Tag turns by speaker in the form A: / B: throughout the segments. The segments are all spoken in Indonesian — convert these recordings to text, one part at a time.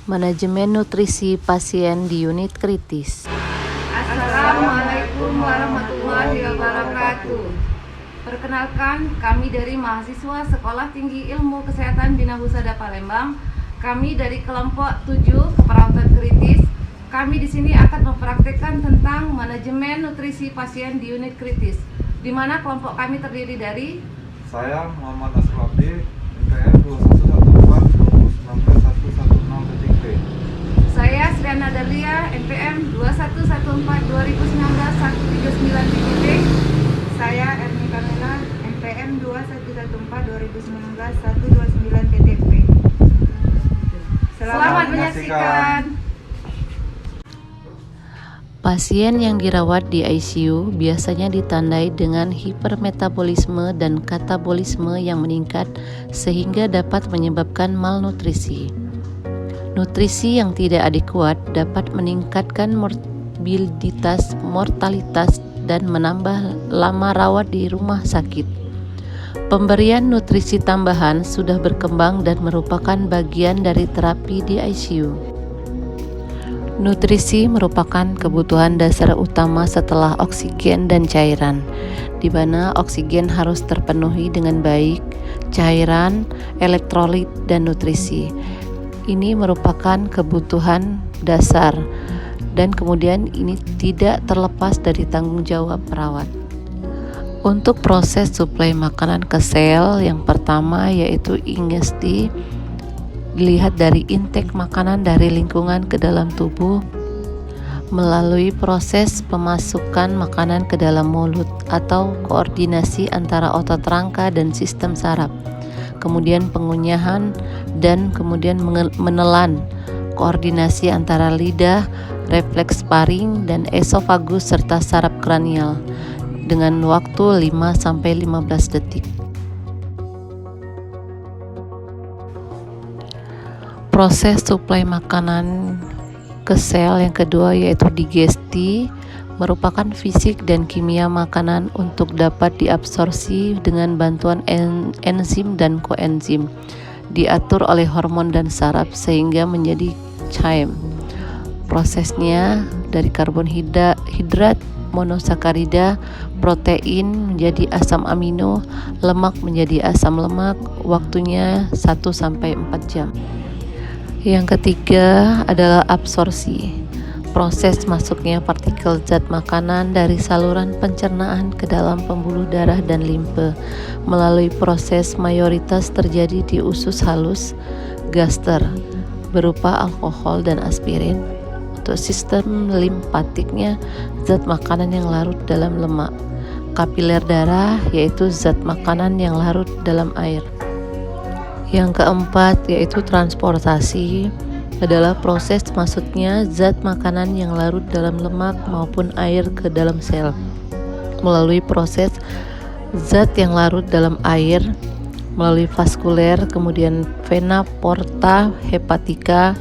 A: Manajemen nutrisi pasien di unit kritis.
B: Assalamualaikum warahmatullahi wabarakatuh. Perkenalkan, kami dari mahasiswa Sekolah Tinggi Ilmu Kesehatan Bina Husada Palembang. Kami dari kelompok 7 keperawatan kritis. Kami di sini akan mempraktekkan tentang manajemen nutrisi pasien di unit kritis, di mana kelompok kami terdiri dari
C: saya Muhammad Asrul Abdi, NPM 2114-2019-116-P.
B: saya Sriana Dalia, NPM 2114-2019-139-P.
D: Saya Erni Kamila, NPM 2114-2019-129-TTP.
B: Selamat menyaksikan.
A: Pasien yang dirawat di ICU biasanya ditandai dengan hipermetabolisme dan katabolisme yang meningkat sehingga dapat menyebabkan malnutrisi. Nutrisi yang tidak adekuat dapat meningkatkan morbiditas, mortalitas, dan menambah lama rawat di rumah sakit. Pemberian nutrisi tambahan sudah berkembang dan merupakan bagian dari terapi di ICU. Nutrisi merupakan kebutuhan dasar utama setelah oksigen dan cairan, di mana oksigen harus terpenuhi dengan baik, cairan, elektrolit, dan nutrisi. Ini merupakan kebutuhan dasar, dan kemudian ini tidak terlepas dari tanggung jawab perawat. Untuk proses suplai makanan ke sel, yang pertama yaitu ingesti, dilihat dari intake makanan dari lingkungan ke dalam tubuh melalui proses pemasukan makanan ke dalam mulut atau koordinasi antara otot rangka dan sistem saraf, kemudian pengunyahan dan kemudian menelan, koordinasi antara lidah, refleks paring dan esofagus serta saraf kranial dengan waktu 5-15 detik. Proses suplai makanan ke sel yang kedua yaitu digesti, merupakan fisik dan kimia makanan untuk dapat diabsorpsi dengan bantuan enzim dan koenzim, diatur oleh hormon dan saraf sehingga menjadi chyme. Prosesnya dari karbonhidrat, monosakarida, protein menjadi asam amino, lemak menjadi asam lemak, waktunya 1-4 jam. Yang ketiga adalah absorpsi, proses masuknya partikel zat makanan dari saluran pencernaan ke dalam pembuluh darah dan limfe melalui proses mayoritas terjadi di usus halus, gaster, berupa alkohol dan aspirin. Untuk sistem limfatiknya, zat makanan yang larut dalam lemak, kapiler darah yaitu zat makanan yang larut dalam air. Yang keempat yaitu transportasi, adalah proses masuknya zat makanan yang larut dalam lemak maupun air ke dalam sel melalui proses zat yang larut dalam air melalui vaskuler, kemudian vena porta hepatica,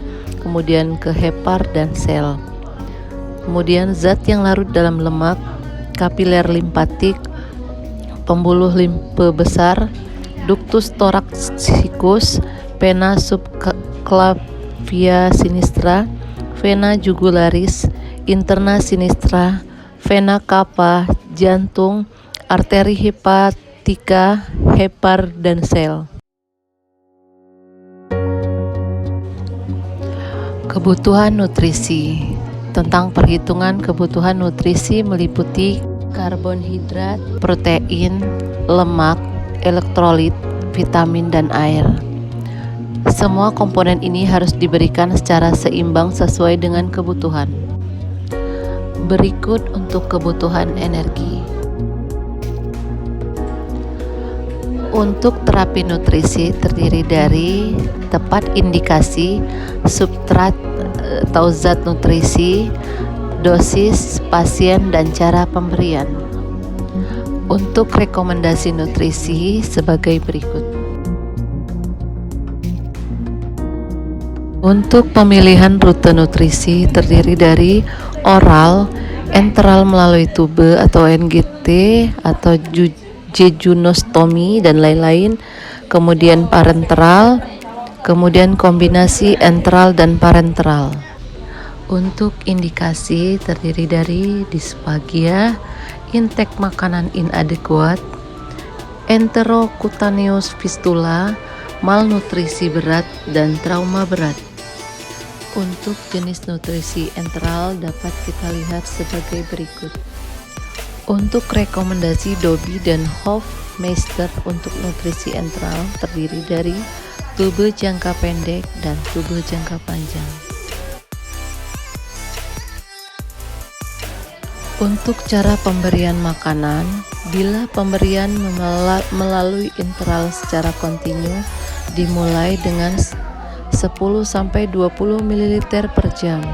A: kemudian ke hepar dan sel. Kemudian zat yang larut dalam lemak, kapiler limfatik, pembuluh limfe besar, ductus thoraxicus, vena subclavia sinistra, vena jugularis, interna sinistra, vena cava, jantung, arteri hepatika, hepar, dan sel. Kebutuhan nutrisi. Tentang perhitungan kebutuhan nutrisi meliputi karbonhidrat, protein, lemak, elektrolit, vitamin, dan air. Semua komponen ini harus diberikan secara seimbang sesuai dengan kebutuhan. Berikut untuk kebutuhan energi. Untuk terapi nutrisi terdiri dari tepat indikasi, substrat atau zat nutrisi, dosis, pasien, dan cara pemberian. Untuk rekomendasi nutrisi sebagai berikut. Untuk pemilihan rute nutrisi terdiri dari oral, enteral melalui tube atau NGT atau jejunostomi dan lain-lain, kemudian parenteral, kemudian kombinasi enteral dan parenteral. Untuk indikasi terdiri dari disphagia, intake makanan inadequat, enterocutaneous fistula, malnutrisi berat, dan trauma berat. Untuk jenis nutrisi enteral dapat kita lihat sebagai berikut. Untuk rekomendasi Dobie dan Hofmeister untuk nutrisi enteral terdiri dari tube jangka pendek dan tube jangka panjang. Untuk cara pemberian makanan, bila pemberian melalui enteral secara kontinu dimulai dengan 10-20 ml per jam.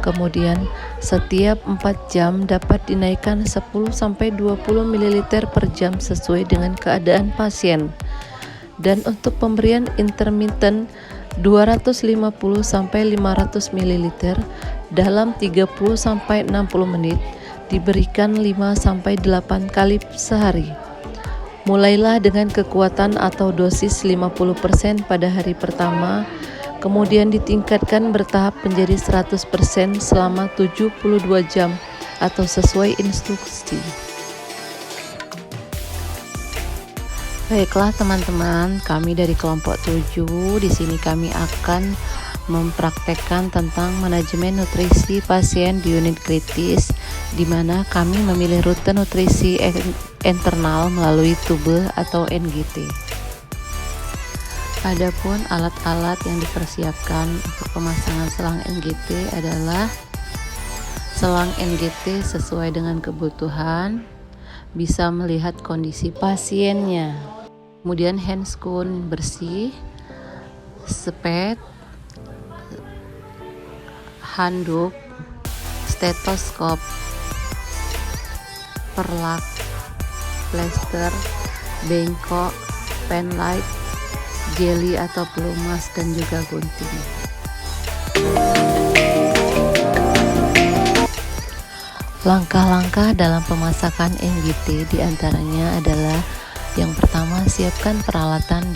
A: Kemudian setiap 4 jam dapat dinaikkan 10-20 ml per jam sesuai dengan keadaan pasien. Dan untuk pemberian intermittent 250-500 ml dalam 30-60 menit diberikan 5-8 kali sehari. Mulailah dengan kekuatan atau dosis 50% pada hari pertama, kemudian ditingkatkan bertahap menjadi 100% selama 72 jam atau sesuai instruksi. Baiklah teman-teman, kami dari kelompok 7 di sini kami akan mempraktekkan tentang manajemen nutrisi pasien di unit kritis, di mana kami memilih rute nutrisi internal melalui tube atau NGT. Adapun alat-alat yang dipersiapkan untuk pemasangan selang NGT adalah selang NGT sesuai dengan kebutuhan, bisa melihat kondisi pasiennya. Kemudian handscoon bersih, spet, handuk, stetoskop, perlak, plester, bengkok, pen light, jeli atau pelumas, dan juga gunting. Langkah-langkah dalam pemasakan NGT diantaranya adalah yang pertama, siapkan peralatan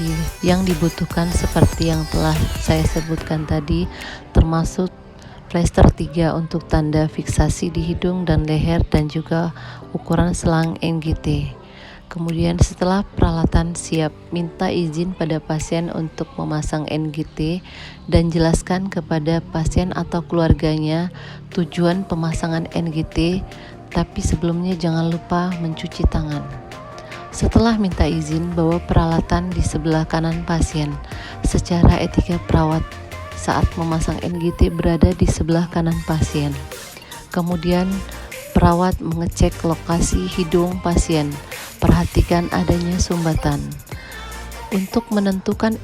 A: yang dibutuhkan seperti yang telah saya sebutkan tadi, termasuk plester 3 untuk tanda fiksasi di hidung dan leher dan juga ukuran selang NGT. Kemudian setelah peralatan siap, minta izin pada pasien untuk memasang NGT dan jelaskan kepada pasien atau keluarganya tujuan pemasangan NGT, tapi sebelumnya jangan lupa mencuci tangan. Setelah minta izin, bawa peralatan di sebelah kanan pasien. Secara etika perawat saat memasang NGT berada di sebelah kanan pasien. Kemudian perawat mengecek lokasi hidung pasien. Perhatikan adanya sumbatan. Untuk menentukan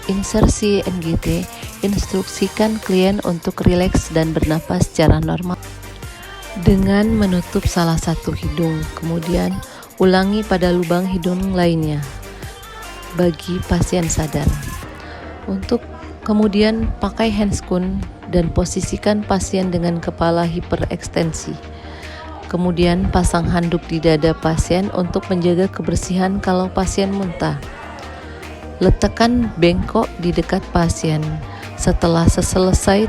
A: insersi NGT, instruksikan klien untuk rileks dan bernapas secara normal dengan menutup salah satu hidung. Kemudian ulangi pada lubang hidung lainnya bagi pasien sadar. Untuk kemudian pakai handscoon dan posisikan pasien dengan kepala hiperekstensi. Kemudian pasang handuk di dada pasien untuk menjaga kebersihan kalau pasien muntah. Letakkan bengkok di dekat pasien. Setelah selesai,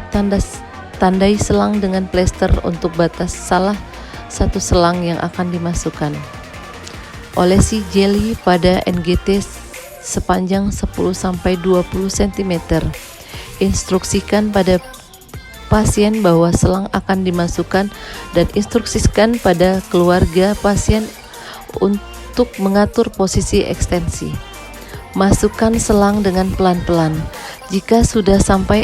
A: tandai selang dengan plester untuk batas salah satu selang yang akan dimasukkan. Olesi jeli pada NGT sepanjang 10-20 cm. Instruksikan pada pasien bahwa selang akan dimasukkan dan instruksikan pada keluarga pasien untuk mengatur posisi ekstensi. Masukkan selang dengan pelan-pelan. Jika sudah sampai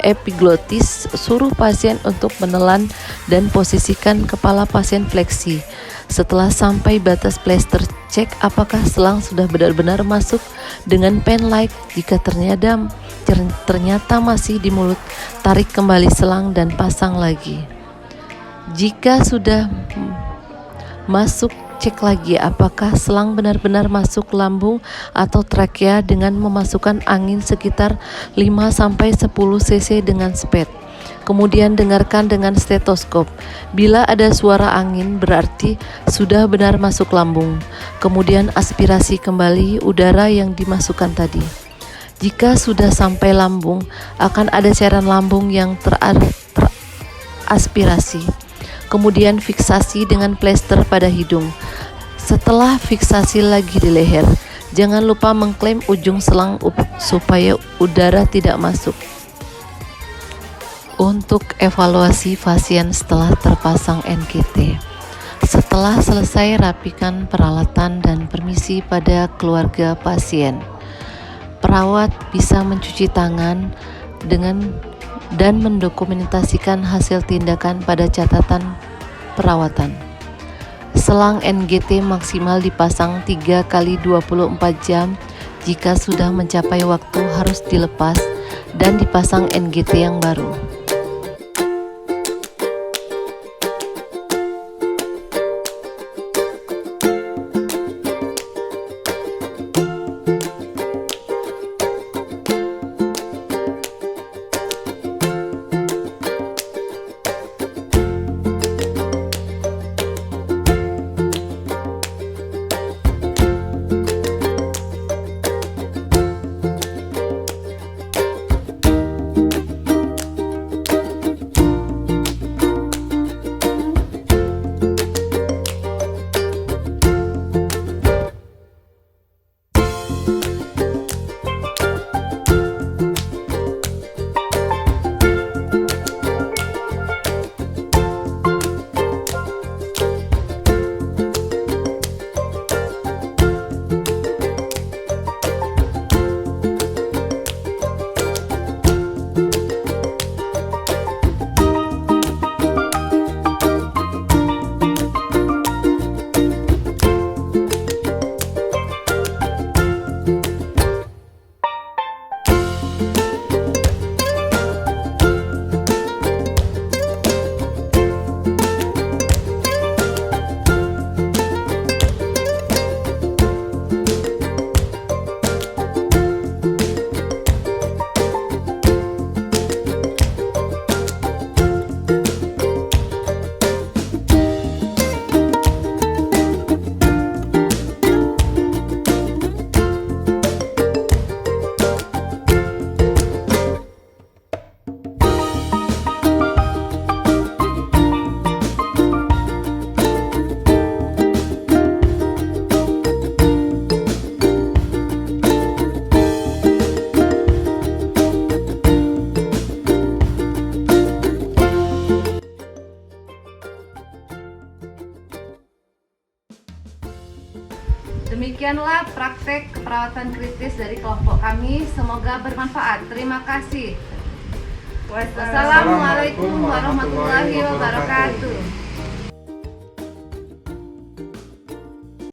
A: epiglotis, suruh pasien untuk menelan dan posisikan kepala pasien fleksi. Setelah sampai batas plester, cek apakah selang sudah benar-benar masuk dengan pen light. Jika ternyata masih di mulut, tarik kembali selang dan pasang lagi. Jika sudah masuk, cek lagi apakah selang benar-benar masuk lambung atau trakea dengan memasukkan angin sekitar 5-10 cc dengan spet. Kemudian dengarkan dengan stetoskop. Bila ada suara angin berarti sudah benar masuk lambung. Kemudian aspirasi kembali udara yang dimasukkan tadi. Jika sudah sampai lambung, akan ada cairan lambung yang teraspirasi. Kemudian fiksasi dengan plester pada hidung. Setelah fiksasi lagi di leher, jangan lupa mengklem ujung selang supaya udara tidak masuk. Untuk evaluasi pasien setelah terpasang NGT. Setelah selesai, rapikan peralatan dan permisi pada keluarga pasien. Perawat bisa mencuci tangan dan mendokumentasikan hasil tindakan pada catatan perawatan. Selang NGT maksimal dipasang 3 kali 24 jam. Jika sudah mencapai waktu harus dilepas dan dipasang NGT yang baru.
B: Demikianlah praktek keperawatan kritis dari kelompok kami. Semoga bermanfaat. Terima kasih. Wassalamualaikum warahmatullahi wabarakatuh.